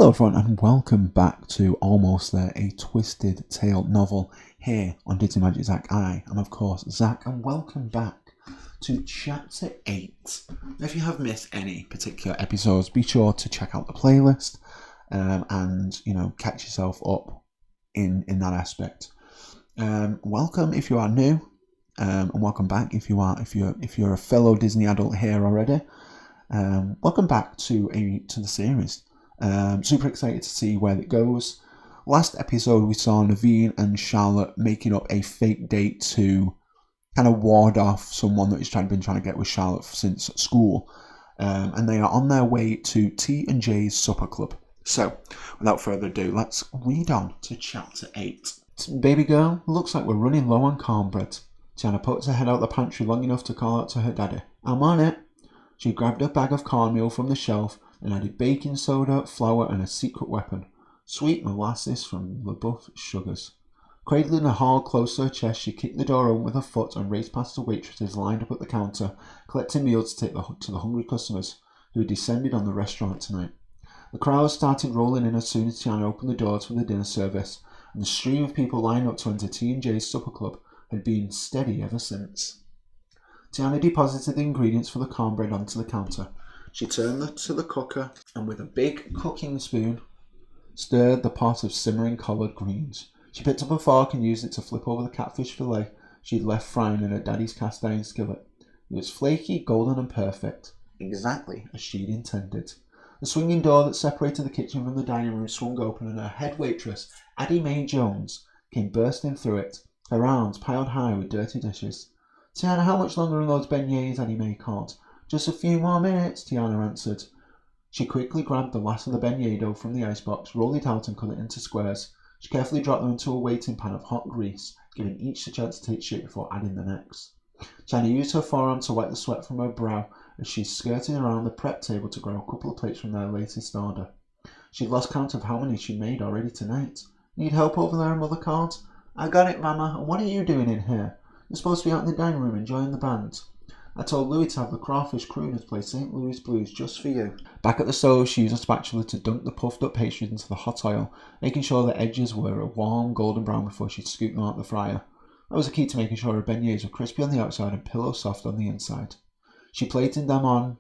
Hello everyone and welcome back to Almost There, a Twisted Tale novel here on Disney Magic Zach. I am of course Zach and welcome back to Chapter 8. Now, if you have missed any particular episodes, be sure to check out the playlist and catch yourself up in that aspect. Welcome if you are new, and welcome back if you're a fellow Disney adult here already. Welcome back to the series. Super excited to see where it goes. Last episode we saw Naveen and Charlotte making up a fake date to kind of ward off someone that he's been trying to get with Charlotte since school, and they are on their way to T&J's supper club. So without further ado, let's read on to Chapter 8. Baby girl, looks like we're running low on cornbread. Tiana poked her head out the pantry long enough to call out to her daddy. I'm on it. She grabbed a bag of cornmeal from the shelf and added baking soda, flour and a secret weapon, sweet molasses from LaBeouf Sugars. Cradling her haul close to her chest, she kicked the door open with her foot and raced past the waitresses lined up at the counter, collecting meals to take to the hungry customers who had descended on the restaurant tonight. The crowd started rolling in as soon as Tiana opened the doors for the dinner service, and the stream of people lining up to enter T&J's supper club had been steady ever since. Tiana deposited the ingredients for the cornbread onto the counter. She turned to the cooker and with a big cooking spoon stirred the pot of simmering collard greens. She picked up a fork and used it to flip over the catfish fillet she'd left frying in her daddy's cast iron skillet. It was flaky, golden and perfect, exactly as she'd intended. The swinging door that separated the kitchen from the dining room swung open and her head waitress, Addie Mae Jones, came bursting through it, her arms piled high with dirty dishes. Tiana, how much longer are those beignets? Addie Mae called. Just a few more minutes, Tiana answered. She quickly grabbed the last of the beignet dough from the icebox, rolled it out and cut it into squares. She carefully dropped them into a waiting pan of hot grease, giving each a chance to take shape before adding the next. Tiana used her forearm to wipe the sweat from her brow as she skirted around the prep table to grab a couple of plates from their latest order. She'd lost count of how many she'd made already tonight. Need help over there, Mother called. I got it, Mama. And what are you doing in here? You're supposed to be out in the dining room enjoying the band. I told Louie to have the crawfish crooners play St. Louis Blues just for you. Back at the stove, she used a spatula to dunk the puffed up pastries into the hot oil, making sure the edges were a warm golden brown before she scooped them out the fryer. That was the key to making sure her beignets were crispy on the outside and pillow soft on the inside. She plated them on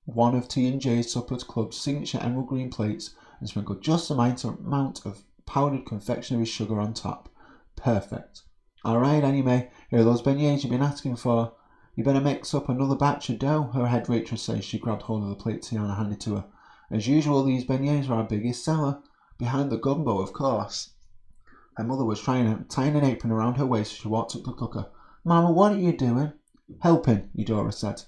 one of T&J's Supper Club's signature emerald green plates and sprinkled just the amount of powdered confectionery sugar on top. Perfect. Alright, Annie Mae, here are those beignets you've been asking for. You better mix up another batch of dough, her head waitress says. She grabbed hold of the plate Tiana handed to her. As usual, these beignets are our biggest seller. Behind the gumbo, of course. Her mother was tying an apron around her waist as she walked up to the cooker. Mama, what are you doing? Helping, Eudora said.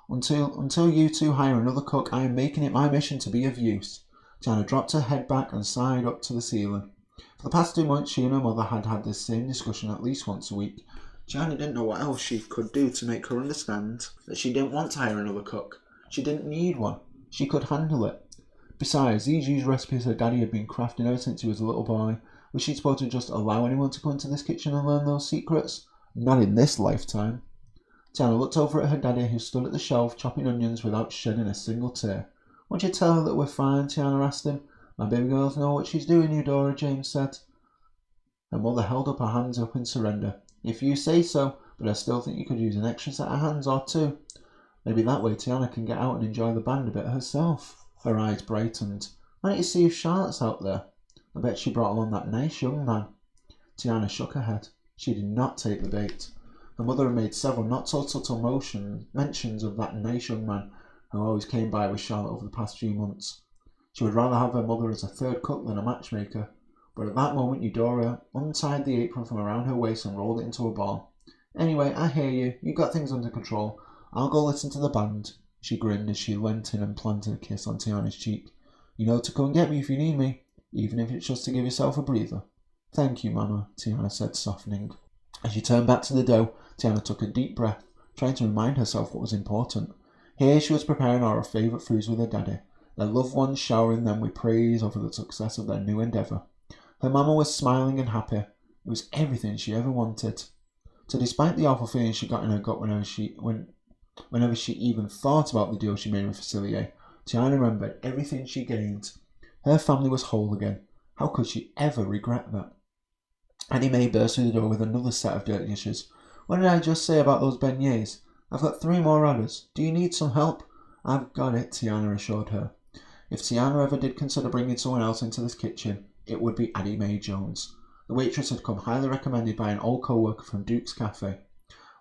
Until you two hire another cook, I am making it my mission to be of use. Tiana dropped her head back and sighed up to the ceiling. For the past 2 months, she and her mother had had this same discussion at least once a week. Tiana didn't know what else she could do to make her understand that she didn't want to hire another cook. She didn't need one. She could handle it. Besides, these huge recipes her daddy had been crafting ever since he was a little boy. Was she supposed to just allow anyone to come into this kitchen and learn those secrets? Not in this lifetime. Tiana looked over at her daddy, who stood at the shelf chopping onions without shedding a single tear. Won't you tell her that we're fine? Tiana asked him. My baby girls know what she's doing, Eudora, James said. Her mother held up her hands up in surrender. If you say so, but I still think you could use an extra set of hands or two. Maybe that way Tiana can get out and enjoy the band a bit herself. Her eyes brightened. Why don't you see if Charlotte's out there? I bet she brought along that nice young man. Tiana shook her head. She did not take the bait. Her mother had made several not so subtle mentions of that nice young man who always came by with Charlotte over the past few months. She would rather have her mother as a third cook than a matchmaker. But at that moment, Eudora untied the apron from around her waist and rolled it into a ball. Anyway, I hear you. You got things under control. I'll go listen to the band. She grinned as she leant in and planted a kiss on Tiana's cheek. You know to come and get me if you need me, even if it's just to give yourself a breather. Thank you, Mama, Tiana said, softening. As she turned back to the dough, Tiana took a deep breath, trying to remind herself what was important. Here she was preparing all her favourite foods with her daddy, their loved ones showering them with praise over the success of their new endeavour. Her mama was smiling and happy. It was everything she ever wanted. So despite the awful feeling she got in her gut whenever she even thought about the deal she made with Facilier, Tiana remembered everything she gained. Her family was whole again. How could she ever regret that? Annie Mae burst through the door with another set of dirty dishes. What did I just say about those beignets? I've got 3 more orders. Do you need some help? I've got it, Tiana assured her. If Tiana ever did consider bringing someone else into this kitchen, it would be Annie Mae Jones. The waitress had come highly recommended by an old co-worker from Duke's Cafe.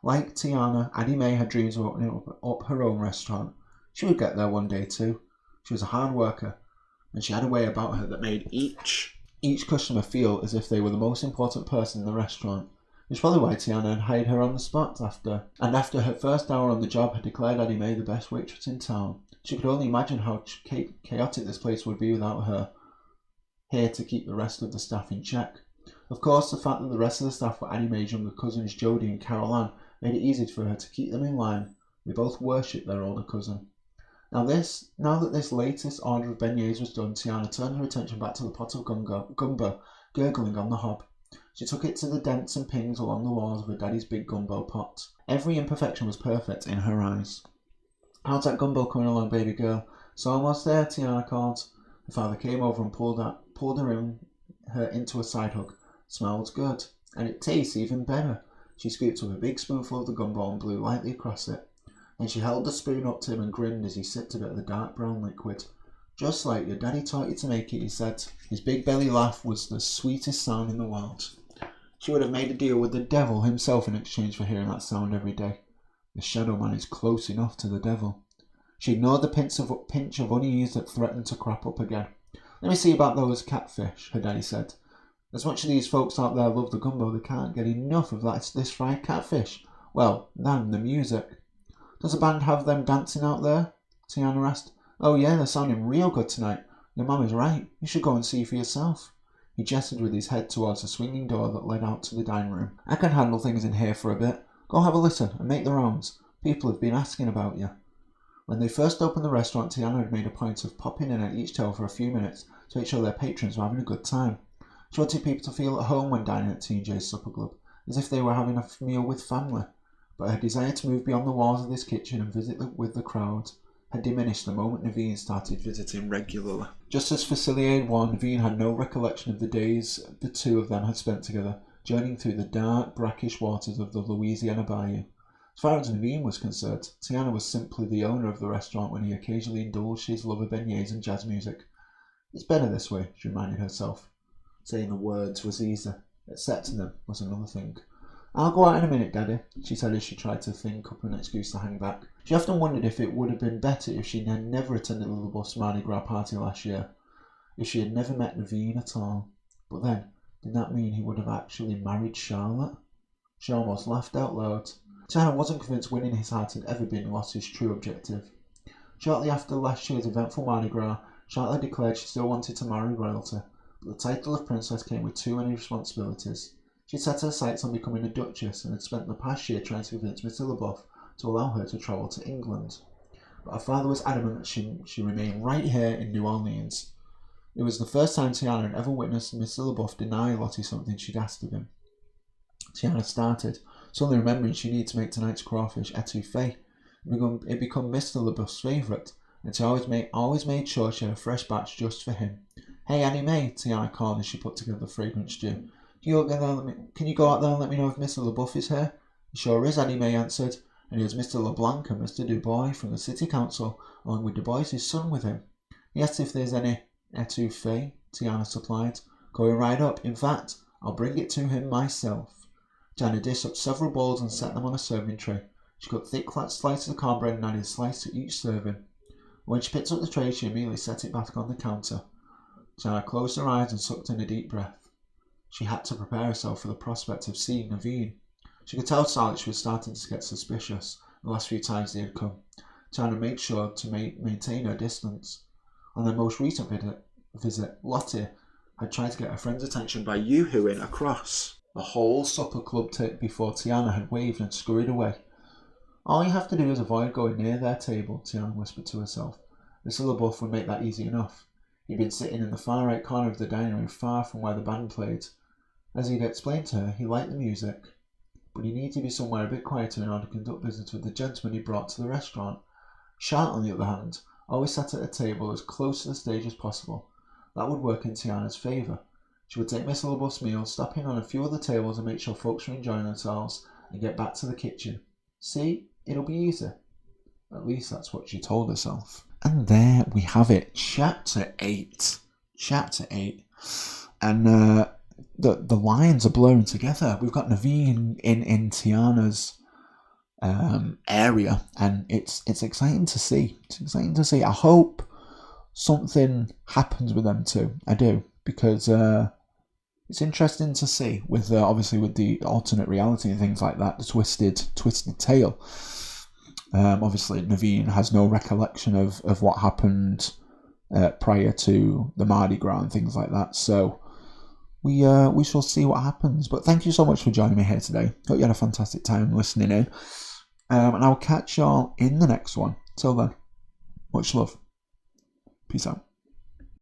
Like Tiana, Annie Mae had dreams of opening up her own restaurant. She would get there one day too. She was a hard worker, and she had a way about her that made each customer feel as if they were the most important person in the restaurant. It's probably why Tiana had hired her on the spot after her first hour on the job had declared Annie Mae the best waitress in town. She could only imagine how chaotic this place would be without her here to keep the rest of the staff in check. Of course, the fact that the rest of the staff were Annie Mae's younger cousins Jodie and Carol Ann made it easy for her to keep them in line. They both worshipped their older cousin. Now that this latest order of beignets was done, Tiana turned her attention back to the pot of gumbo gurgling on the hob. She took it to the dents and pings along the walls of her daddy's big gumbo pot. Every imperfection was perfect in her eyes. How's that gumbo coming along, baby girl? It's almost there, Tiana called. Her father came over and pulled her into a side hug. Smells good, and it tastes even better. She scooped up a big spoonful of the gumbo and blew lightly across it. Then she held the spoon up to him and grinned as he sipped a bit of the dark brown liquid. Just like your daddy taught you to make it, he said. His big belly laugh was the sweetest sound in the world. She would have made a deal with the devil himself in exchange for hearing that sound every day. The shadow man is close enough to the devil. She ignored the pinch of unease that threatened to crop up again. Let me see about those catfish, her daddy said. As much as these folks out there love the gumbo, they can't get enough of this fried catfish. Well, then the music. Does the band have them dancing out there? Tiana asked. Oh yeah, they're sounding real good tonight. Your mum is right. You should go and see for yourself. He gestured with his head towards the swinging door that led out to the dining room. I can handle things in here for a bit. Go have a listen and make the rounds. People have been asking about you. When they first opened the restaurant, Tiana had made a point of popping in at each table for a few minutes to make sure their patrons were having a good time. She wanted people to feel at home when dining at TJ's Supper Club, as if they were having a meal with family. But her desire to move beyond the walls of this kitchen and visit with the crowd had diminished the moment Naveen started visiting regularly. Just as Facilier had warned, Naveen had no recollection of the days the two of them had spent together, journeying through the dark, brackish waters of the Louisiana Bayou. As far as Naveen was concerned, Tiana was simply the owner of the restaurant when he occasionally indulged his love of beignets and jazz music. It's better this way, she reminded herself. Saying the words was easy. Accepting them was another thing. I'll go out in a minute, Daddy, she said as she tried to think up an excuse to hang back. She often wondered if it would have been better if she had never attended the Bus Mardi Gras party last year, if she had never met Naveen at all. But then, did that mean he would have actually married Charlotte? She almost laughed out loud. Tiana wasn't convinced winning his heart had ever been Lottie's true objective. Shortly after last year's eventful Mardi Gras, Charlotte declared she still wanted to marry royalty, but the title of princess came with too many responsibilities. She set her sights on becoming a duchess and had spent the past year trying to convince Miss LeBoeuf to allow her to travel to England. But her father was adamant that she remain right here in New Orleans. It was the first time Tiana had ever witnessed Miss LeBoeuf deny Lottie something she'd asked of him. Tiana started, suddenly remembering she needed to make tonight's crawfish etouffee. It become Mr. LeBoeuf's favourite, and she always made sure she had a fresh batch just for him. Hey, Annie Mae, Tiana called as she put together the fragrant stew. Can you go out there and let me know if Mr. LeBoeuf is here? He sure is, Annie Mae answered, and it was Mr. LeBlanc and Mr. Dubois from the City Council, along with Dubois' son with him. He asked if there's any etouffee, Tiana supplied. Going right up. In fact, I'll bring it to him myself. Tiana dished up several bowls and set them on a serving tray. She cut thick flat slices of cornbread and added a slice to each serving. When she picked up the tray, she immediately set it back on the counter. Tiana closed her eyes and sucked in a deep breath. She had to prepare herself for the prospect of seeing Naveen. She could tell Charlotte she was starting to get suspicious the last few times they had come. Tiana made sure to maintain her distance. On their most recent visit, Lottie had tried to get her friend's attention by yoo-hooing across the whole supper club before Tiana had waved and scurried away. All you have to do is avoid going near their table, Tiana whispered to herself. Mr. LeBoeuf would make that easy enough. He'd been sitting in the far right corner of the dining room, far from where the band played. As he'd explained to her, he liked the music, but he needed to be somewhere a bit quieter in order to conduct business with the gentleman he brought to the restaurant. Charlotte, on the other hand, always sat at a table as close to the stage as possible. That would work in Tiana's favour. She would take Miss Lullabust's meal, stop in on a few other tables and make sure folks are enjoying themselves, and get back to the kitchen. See, it'll be easy. At least that's what she told herself. And there we have it, Chapter 8. Chapter 8. And the lines are blurring together. We've got Naveen in Tiana's area, and it's exciting to see. It's exciting to see. I hope something happens with them too. I do, because it's interesting to see with obviously with the alternate reality and things like that, the twisted tale. Obviously, Naveen has no recollection of what happened prior to the Mardi Gras and things like that. So we shall see what happens. But thank you so much for joining me here today. Hope you had a fantastic time listening in. And I'll catch y'all in the next one. Till then, much love. Peace out.